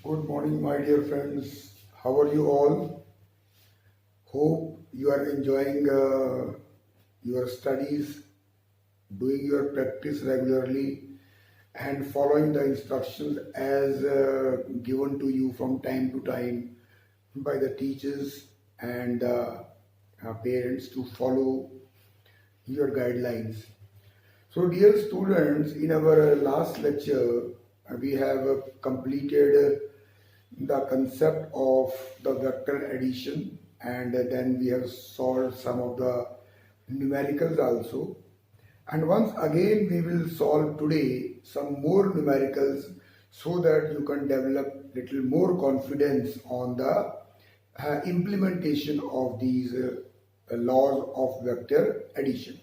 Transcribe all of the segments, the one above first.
Good morning, my dear friends. How are you all? Hope you are enjoying your studies, doing your practice regularly, and following the instructions as given to you from time to time by the teachers and parents to follow your guidelines. So, dear students, in our last lecture, we have completed the concept of the vector addition, and then we have solved some of the numericals also. And once again, we will solve today some more numericals so that you can develop little more confidence on the implementation of these laws of vector addition.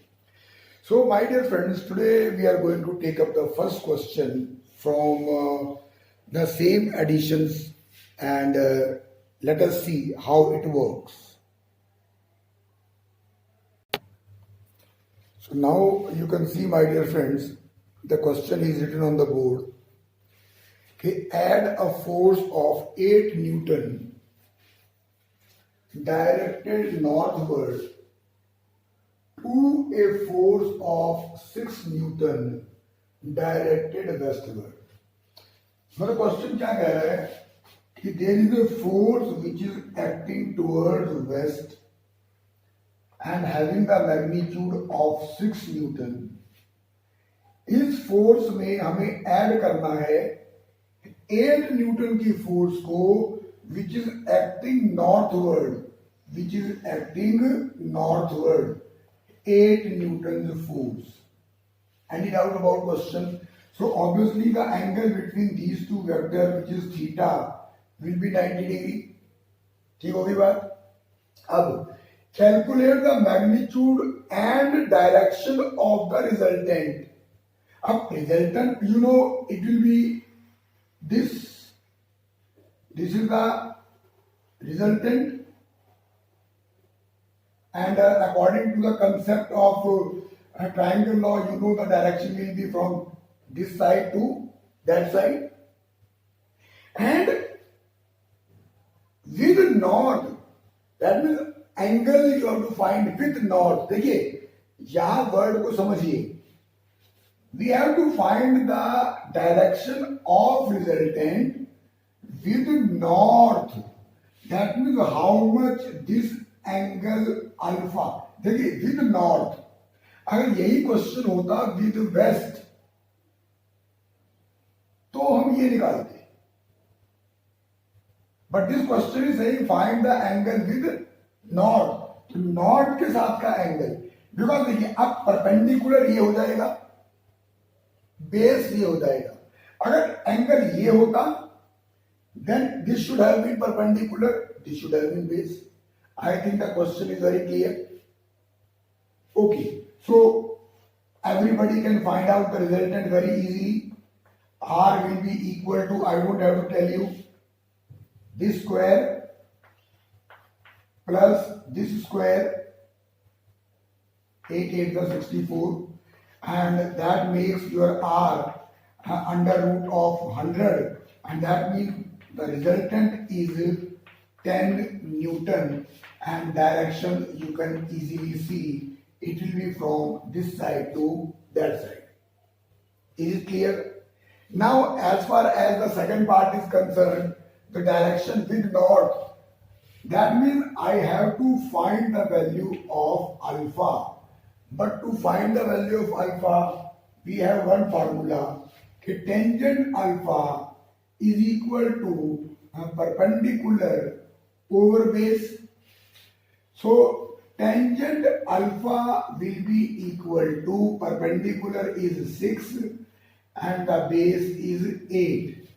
So, my dear friends, today we are going to take up the first question from the same additions and let us see how it works. So, now you can see, my dear friends, the question is written on the board. Okay, add a force of 8 Newton directed northward to a force of 6 Newton directed westward. So the question क्या कह रहा है कि there is a force which is acting towards west and having the magnitude of 6 Newton. इस force में हमें add करना है 8 न्यूटन की फोर्स को which is acting northward 8 Newton's force. Any doubt about question? So obviously the angle between these two vectors, which is theta, will be 90 degree. ठीक होगी बात? अब calculate the magnitude and direction of the resultant. अब resultant, you know, it will be this. This is the resultant. And according to the concept of triangle law, you know the direction will be from this side to that side. And with north, that means angle you have to find with north. देखिए यहाँ word को समझिए. We have to find the direction of resultant with north. That means how much this angle alpha. देखिए with north. अगर यही question होता with waste तो हम ये निकालते, but this question is saying find the angle with north. तो north के साथ का एंगल, बिकॉज देखिए अब परपेंडिकुलर ये हो जाएगा, बेस ये हो जाएगा. अगर एंगल ये होता then this should have been perpendicular, this should have been base. I think the question is very clear. Okay, so everybody can find out the resultant very easily. R will be equal to, I don't have to tell you, this square plus this square, 8 8 is 64, and that makes your R under root of 100, and that means the resultant is 10 Newton, and direction you can easily see it will be from this side to that side. Is it clear? Now as far as the second part is concerned, the direction with north, that means I have to find the value of alpha. But to find the value of alpha, we have one formula. Tangent alpha is equal to perpendicular over base. So tangent alpha will be equal to, perpendicular is 6 and the base is 8.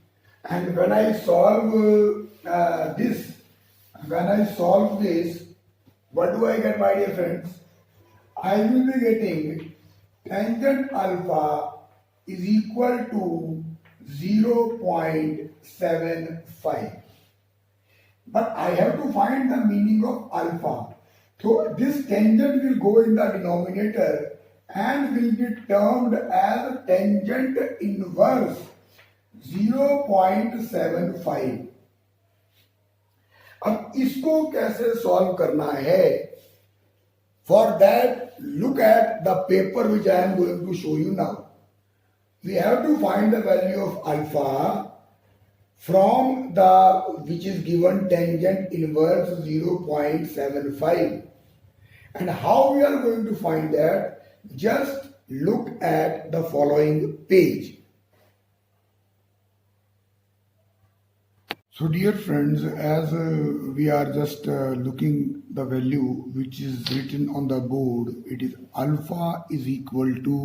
And when I solve this, what do I get, my dear friends? I will be getting tangent alpha is equal to 0.75. But I have to find the meaning of alpha. So this tangent will go in the denominator and will be termed as tangent inverse. 0.75। अब इसको कैसे solve करना है? For that look at the paper which I am going to show you now. We have to find the value of alpha from the which is given tangent inverse 0.75. And how we are going to find that? Just look at the following page. So dear friends, as we are just looking the value which is written on the board, it is alpha is equal to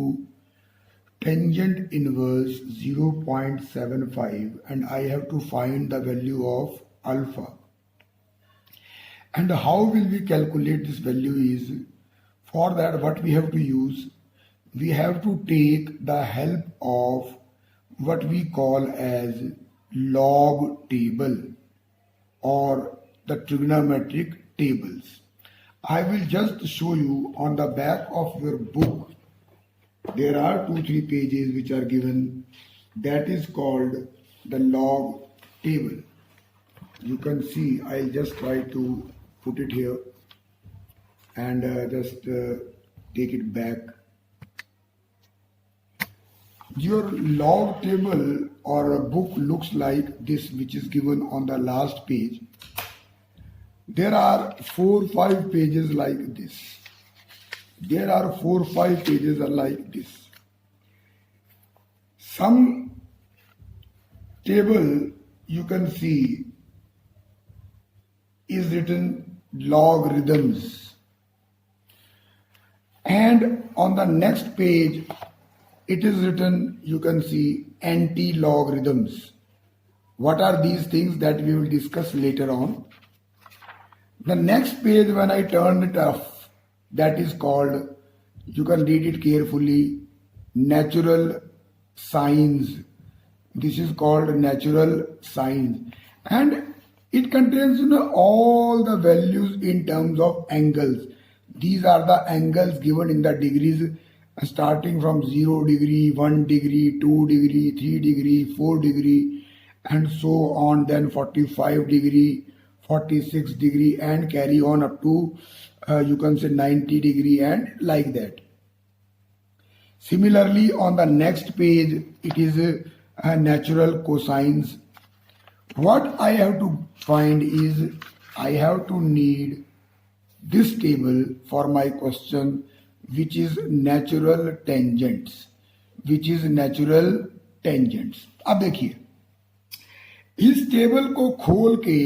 tangent inverse 0.75, and I have to find the value of alpha. And how will we calculate this value is, for that what we have to use, we have to take the help of what we call as log table or the trigonometric tables. I will just show you on the back of your book. There are 2-3 pages which are given, that is called the log table. You can see, I'll just try to put it here and just take it back. Your log table or a book looks like this, which is given on the last page. There are 4-5 pages like this. There are 4-5 pages are like this. Some table you can see is written logarithms, and on the next page it is written, you can see, anti-logarithms. What are these things? That we will discuss later on. The next page, when I turn it off, that is called, you can read it carefully, natural signs. This is called natural signs, and it contains all the values in terms of angles. These are the angles given in the degrees, starting from 0 degree, 1 degree, 2 degree, 3 degree, 4 degree, and so on. Then 45 degree, 46 degree, and carry on up to you can say 90 degree, and like that. Similarly, on the next page, it is natural cosines. What I have to find is, I have to need this table for my question, which is natural tangents. Which is natural tangents. अब देखिए, इस table को खोल के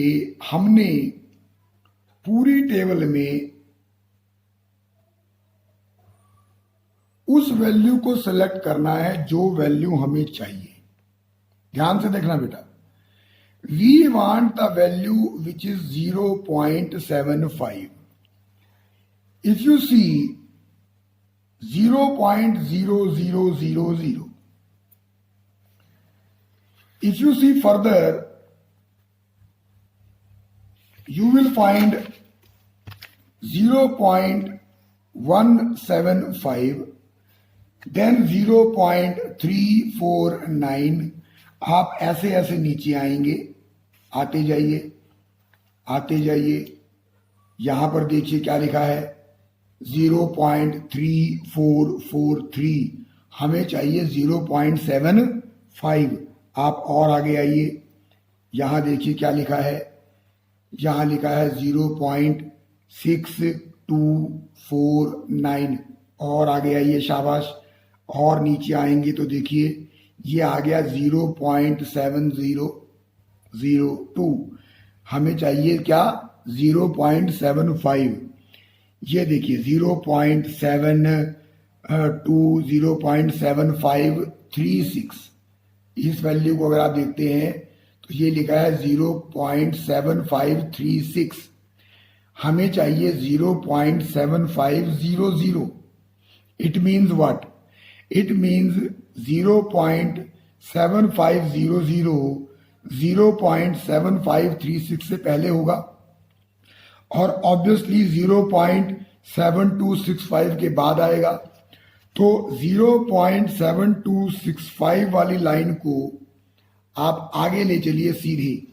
हमने पूरी table में उस वैल्यू को सेलेक्ट करना है जो वैल्यू हमें चाहिए. ध्यान से देखना बेटा. We want the value which is 0.75. If you see 0.0000, if you see further, you will find 0.175, then 0.349. आप ऐसे ऐसे नीचे आएंगे, आते जाइए, आते जाइए. यहां पर देखिए क्या लिखा है, 0.3443. हमें चाहिए 0.75. आप और आगे आइए, यहां देखिए क्या लिखा है, यहां लिखा है 0.6249. और आगे आइए, शाबाश. और नीचे आएंगे तो देखिए ये आ गया 0.7002. हमें चाहिए क्या, 0.75. ये देखिए 0.72, 0.7536. इस वैल्यू को अगर आप देखते हैं तो ये लिखा है 0.7536. हमें चाहिए 0.7500. It means what? It means 0.7500 0.7536 से पहले होगा, और ऑब्वियसली 0.7265 के बाद आएगा. तो 0.7265 वाली लाइन को आप आगे ले चलिए सीधे,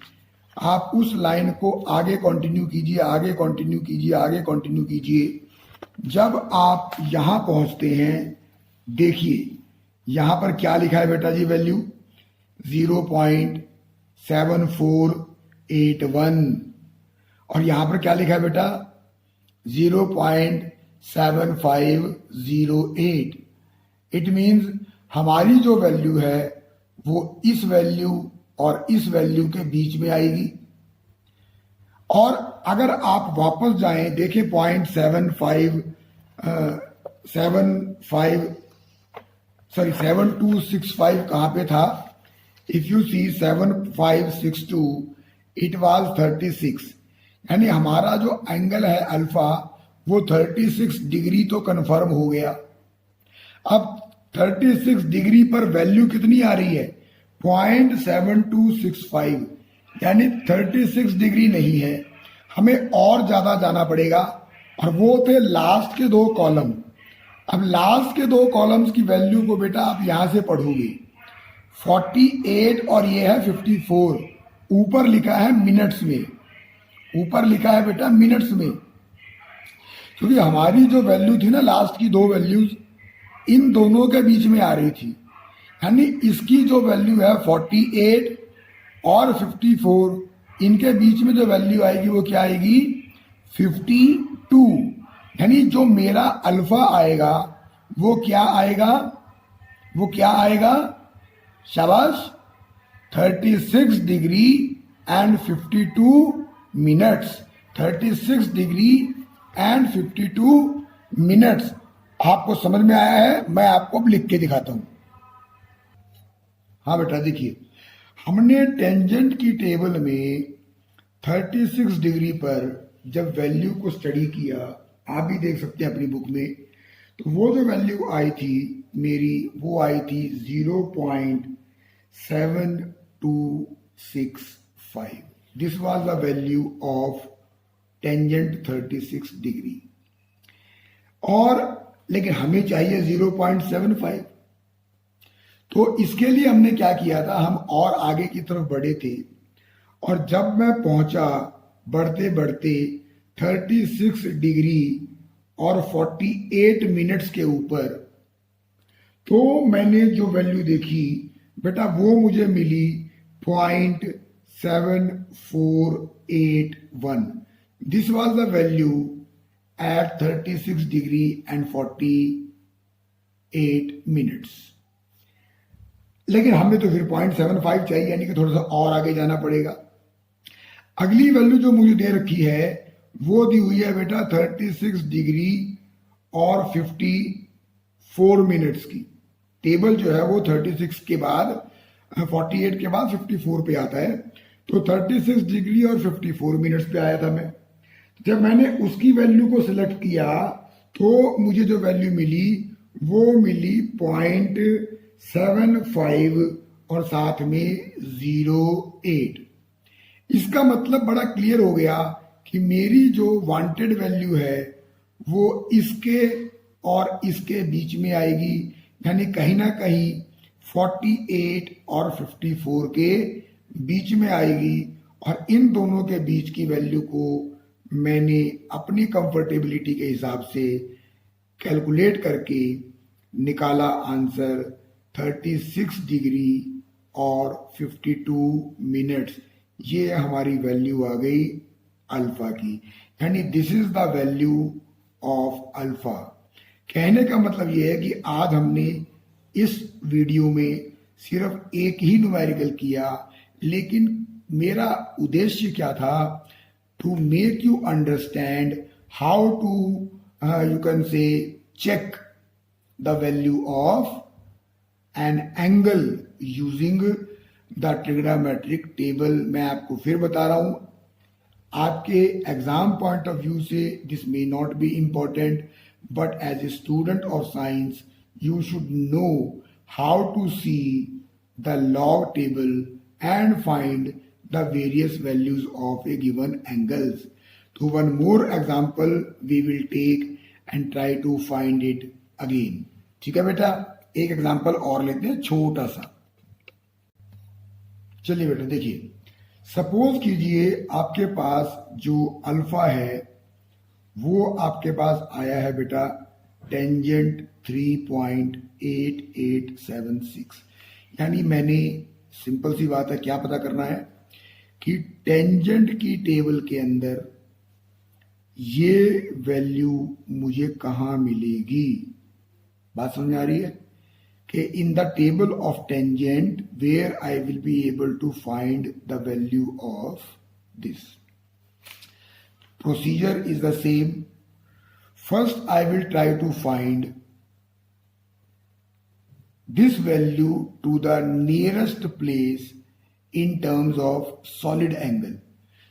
आप उस लाइन को आगे कंटिन्यू कीजिए, आगे कंटिन्यू कीजिए, आगे कंटिन्यू कीजिए। जब आप यहां पहुंचते हैं, देखिए यहां पर क्या लिखा है बेटा जी, वैल्यू 0.7481, और यहां पर क्या लिखा है बेटा 0.7508। इट मीन्स हमारी जो वैल्यू है वो इस वैल्यू और इस वैल्यू के बीच में आएगी। और अगर आप वापस जाएं, देखें 7265 कहां पे था। If you see 7562 it was 36, यानी हमारा जो एंगल है अल्फा वो 36 डिग्री तो कंफर्म हो गया। अब 36 डिग्री पर वैल्यू कितनी आ रही है 0.7265, यानी 36 डिग्री नहीं है, हमें और ज्यादा जाना पड़ेगा। और वो थे लास्ट के दो कॉलम। अब लास्ट के दो कॉलम्स की वैल्यू को बेटा आप यहां से पढ़ोगे, 48 और ये है 54। ऊपर लिखा है मिनट्स में, ऊपर लिखा है बेटा मिनट्स में, क्योंकि हमारी जो वैल्यू थी ना लास्ट की दो वैल्यूज इन दोनों के बीच में आ रही थी। यानी इसकी जो वैल्यू है 48 और 54, इनके बीच में जो वैल्यू आएगी वो क्या आएगी 52। यानी जो मेरा अल्फा आएगा वो क्या आएगा, वो क्या आएगा, शाबाश, 36 degree and 52 minutes. 36 degree and 52 minutes. आपको समझ में आया है? मैं आपको अब लिख के दिखाता हूं। हाँ बेटा देखिए, हमने टेंजेंट की टेबल में 36 डिग्री पर जब वैल्यू को स्टडी किया, आप भी देख सकते हैं अपनी बुक में, तो वो जो वैल्यू आई थी मेरी, वो आई थी 0.7265। This was the value of tangent 36 degree. और लेकिन हमें चाहिए 0.75, तो इसके लिए हमने क्या किया था, हम और आगे की तरफ बढ़े थे, और जब मैं पहुंचा बढ़ते बढ़ते 36 डिग्री और 48 मिनट्स के ऊपर, तो मैंने जो वैल्यू देखी बेटा वो मुझे मिली 0.7481। This was the value at 36 degree and 48 minutes. लेकिन हमें तो फिर 0.75 चाहिए, यानी कि थोड़ा सा और आगे जाना पड़ेगा। अगली वैल्यू जो मुझे दे रखी है वो दी हुई है बेटा 36 डिग्री और 54 मिनट्स की। टेबल जो है वो 36 के बाद 48 के बाद 54 पे आता है, तो 36 डिग्री और 54 मिनट्स पे आया था मैं। जब मैंने उसकी वैल्यू को सिलेक्ट किया तो मुझे जो वैल्यू मिली वो मिली 0.75 और साथ में 08। इसका मतलब बड़ा क्लियर हो गया कि मेरी जो वांटेड वैल्यू है वो इसके और इसके बीच में आएगी, यानी कहीं ना कहीं 48 और 54 के बीच में आएगी। और इन दोनों के बीच की वैल्यू को मैंने अपनी कंफर्टेबिलिटी के हिसाब से कैलकुलेट करके निकाला आंसर 36 डिग्री और 52 मिनट्स। ये हमारी वैल्यू आ गई अल्फा की, यानी this is the value of alpha. कहने का मतलब ये है कि आज हमने इस वीडियो में सिर्फ एक ही न्यूमेरिकल किया, लेकिन मेरा उद्देश्य क्या था, to make you understand how to you can say check the value of an angle using the trigonometric table. मैं आपको फिर बता रहा हूं, आपके एग्जाम पॉइंट ऑफ व्यू से this may not be important, but as a student of science you should know how to see the log table and find the various values of a given angles. So one more example we will take and try to find it again. ठीक है बेटा, एक example और लेते हैं छोटा सा। चलिए बेटा देखिए, सपोज कीजिए आपके पास जो अल्फा है वो आपके पास आया है बेटा टेंजेंट 3.8876, यानी मैंने, सिंपल सी बात है, क्या पता करना है कि टेंजेंट की टेबल के अंदर ये वैल्यू मुझे कहां मिलेगी। बात समझ आ रही है कि in the table of tangent where I will be able to find the value of this. Procedure is the same. First, I will try to find this value to the nearest place in terms of solid angle.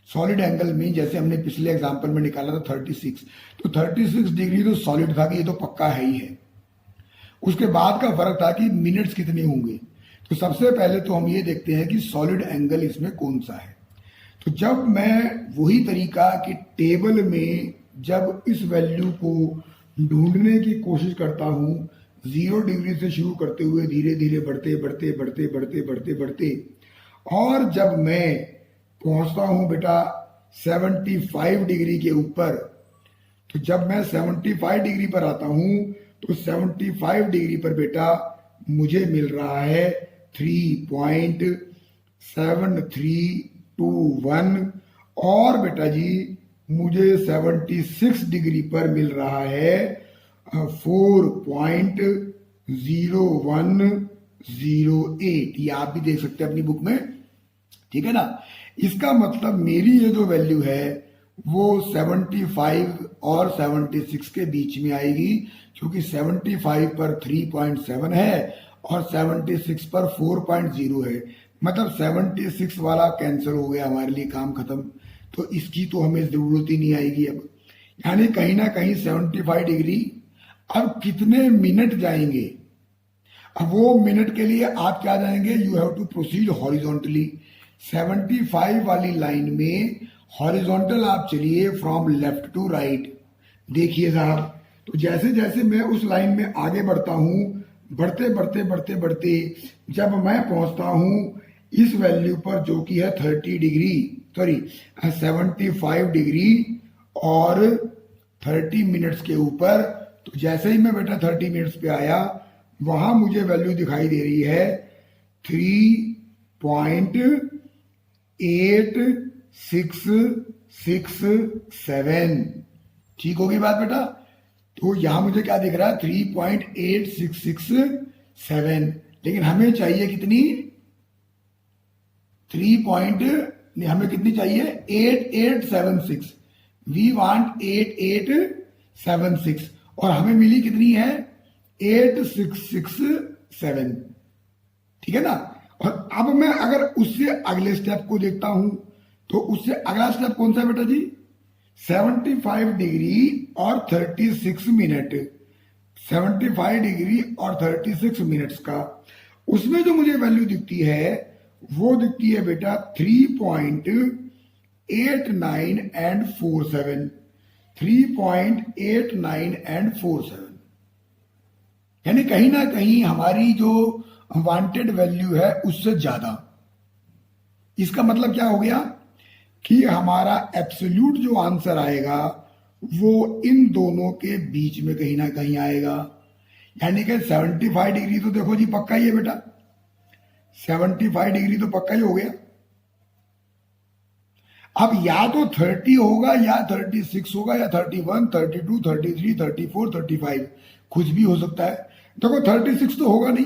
Solid angle में जैसे हमने पिछले example में निकाला था 36, तो 36 degree तो solid था कि ये तो पक्का है ही है। उसके बाद का फर्क था कि मिनट्स कितने होंगे। तो सबसे पहले तो हम ये देखते हैं कि सॉलिड एंगल इसमें कौन सा है। तो जब मैं वही तरीका कि टेबल में जब इस वैल्यू को ढूंढने की कोशिश करता हूं 0 डिग्री से शुरू करते हुए धीरे धीरे बढ़ते बढ़ते बढ़ते बढ़ते बढ़ते बढ़ते, और जब मैं पहुंचता हूं बेटा 75 डिग्री के ऊपर, तो जब मैं 75 डिग्री पर आता हूं तो 75 डिग्री पर बेटा मुझे मिल रहा है 3.7321, और बेटा जी मुझे 76 डिग्री पर मिल रहा है 4.0108। ये आप भी देख सकते हैं अपनी बुक में, ठीक है ना। इसका मतलब मेरी ये जो वैल्यू है वो 75 और 76 के बीच में आएगी, क्योंकि 75 पर 3.7 है और 76 पर 4.0 है। मतलब 76 वाला कैंसिल हो गया, हमारे लिए काम खत्म, तो इसकी तो हमें जरूरत ही नहीं आएगी अब। यानी कहीं ना कहीं 75 डिग्री अब कितने मिनट जाएंगे। अब वो मिनट के लिए आप क्या जाएंगे, you have to proceed horizontally. 75 वाली लाइन में हॉरिजॉन्टल आप चलिए फ्रॉम लेफ्ट टू राइट। देखिए साहब, तो जैसे जैसे मैं उस लाइन में आगे बढ़ता हूं, बढ़ते बढ़ते बढ़ते बढ़ते जब मैं पहुंचता हूं इस वैल्यू पर जो कि है 30 डिग्री, सॉरी 75 डिग्री और 30 मिनट्स के ऊपर, तो जैसे ही मैं बेटा 30 मिनट्स पे आया वहां मुझे वैल्यू दिखाई दे रही है 3.8667। ठीक होगी बात बेटा। तो यहां मुझे क्या दिख रहा है 3.8667, लेकिन हमें चाहिए कितनी, हमें कितनी चाहिए 8876। वी वांट 8876 और हमें मिली कितनी है 8667। ठीक है ना। और अब मैं अगर उससे अगले स्टेप को देखता हूं तो उससे अगला स्टेप कौन सा बेटा जी, 75 डिग्री और 36 मिनट, 75 डिग्री और 36 मिनट्स का, उसमें जो मुझे वैल्यू दिखती है वो दिखती है बेटा 3.8947, 3.8947। यानी कहीं ना कहीं हमारी जो वांटेड वैल्यू है उससे ज्यादा। इसका मतलब क्या हो गया कि हमारा एब्सोल्यूट जो आंसर आएगा वो इन दोनों के बीच में कहीं ना कहीं आएगा। यानी कि 75 डिग्री तो देखो जी पक्का ही है बेटा, 75 डिग्री तो पक्का ही हो गया। अब या तो 30 होगा या 36 होगा या 31, 32, 33, 34, 35, कुछ भी हो सकता है। देखो 36 तो होगा नहीं।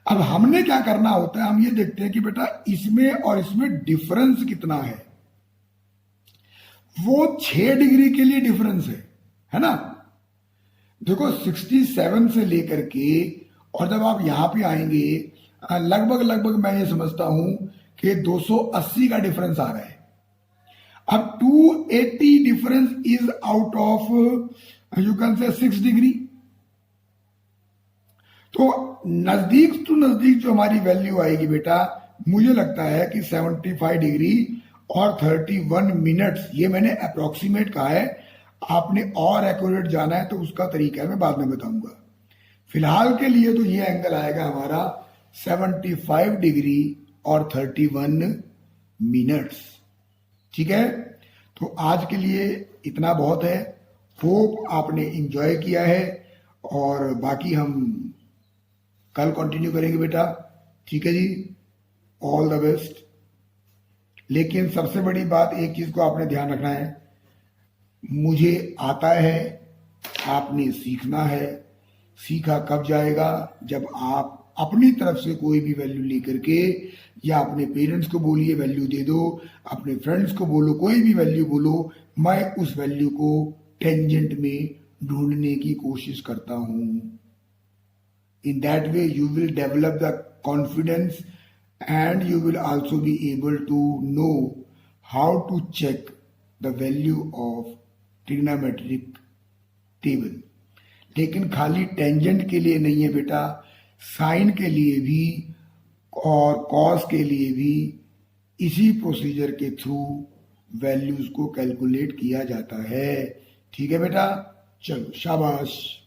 अब हमने क्या करना होता है, हम ये देखते हैं कि बेटा इसमें और इसमें डिफरेंस कितना है। वो 6 डिग्री के लिए डिफरेंस है ना। देखो 67 से लेकर के, और जब आप यहां पे आएंगे लगभग लगभग मैं ये समझता हूं कि 280 का डिफरेंस आ रहा है। अब 280 difference is out of you can से 6 डिग्री। तो नजदीक टू नजदीक जो हमारी वैल्यू आएगी बेटा, मुझे लगता है कि 75 डिग्री और 31 मिनट्स, ये मैंने अप्रोक्सीमेट कहा है। आपने और एक्यूरेट जाना है तो उसका तरीका मैं बाद में बताऊंगा। फिलहाल के लिए तो ये एंगल आएगा हमारा 75 डिग्री और 31 मिनट्स। ठीक है, तो आज के लिए इतना बहुत है। होप आपने इंजॉय किया है और बाकी हम कल कंटिन्यू करेंगे बेटा। ठीक है जी, ऑल द बेस्ट। लेकिन सबसे बड़ी बात एक चीज को आपने ध्यान रखना है, मुझे आता है, आपने सीखना है। सीखा कब जाएगा? जब आप अपनी तरफ से कोई भी वैल्यू लेकर के, या अपने पेरेंट्स को बोलिए वैल्यू दे दो, अपने फ्रेंड्स को बोलो कोई भी वैल्यू बोलो, मैं उस वैल्यू को टेंजेंट में ढूंढने की कोशिश करता हूं। In that way you will develop the confidence and you will also be able to know how to check the value of trigonometric table। लेकिन खाली टेंजेंट के लिए नहीं है बेटा, साइन के लिए भी और कॉस के लिए भी इसी प्रोसीजर के थ्रू वैल्यूज को कैलकुलेट किया जाता है। ठीक है बेटा, चलो शाबाश।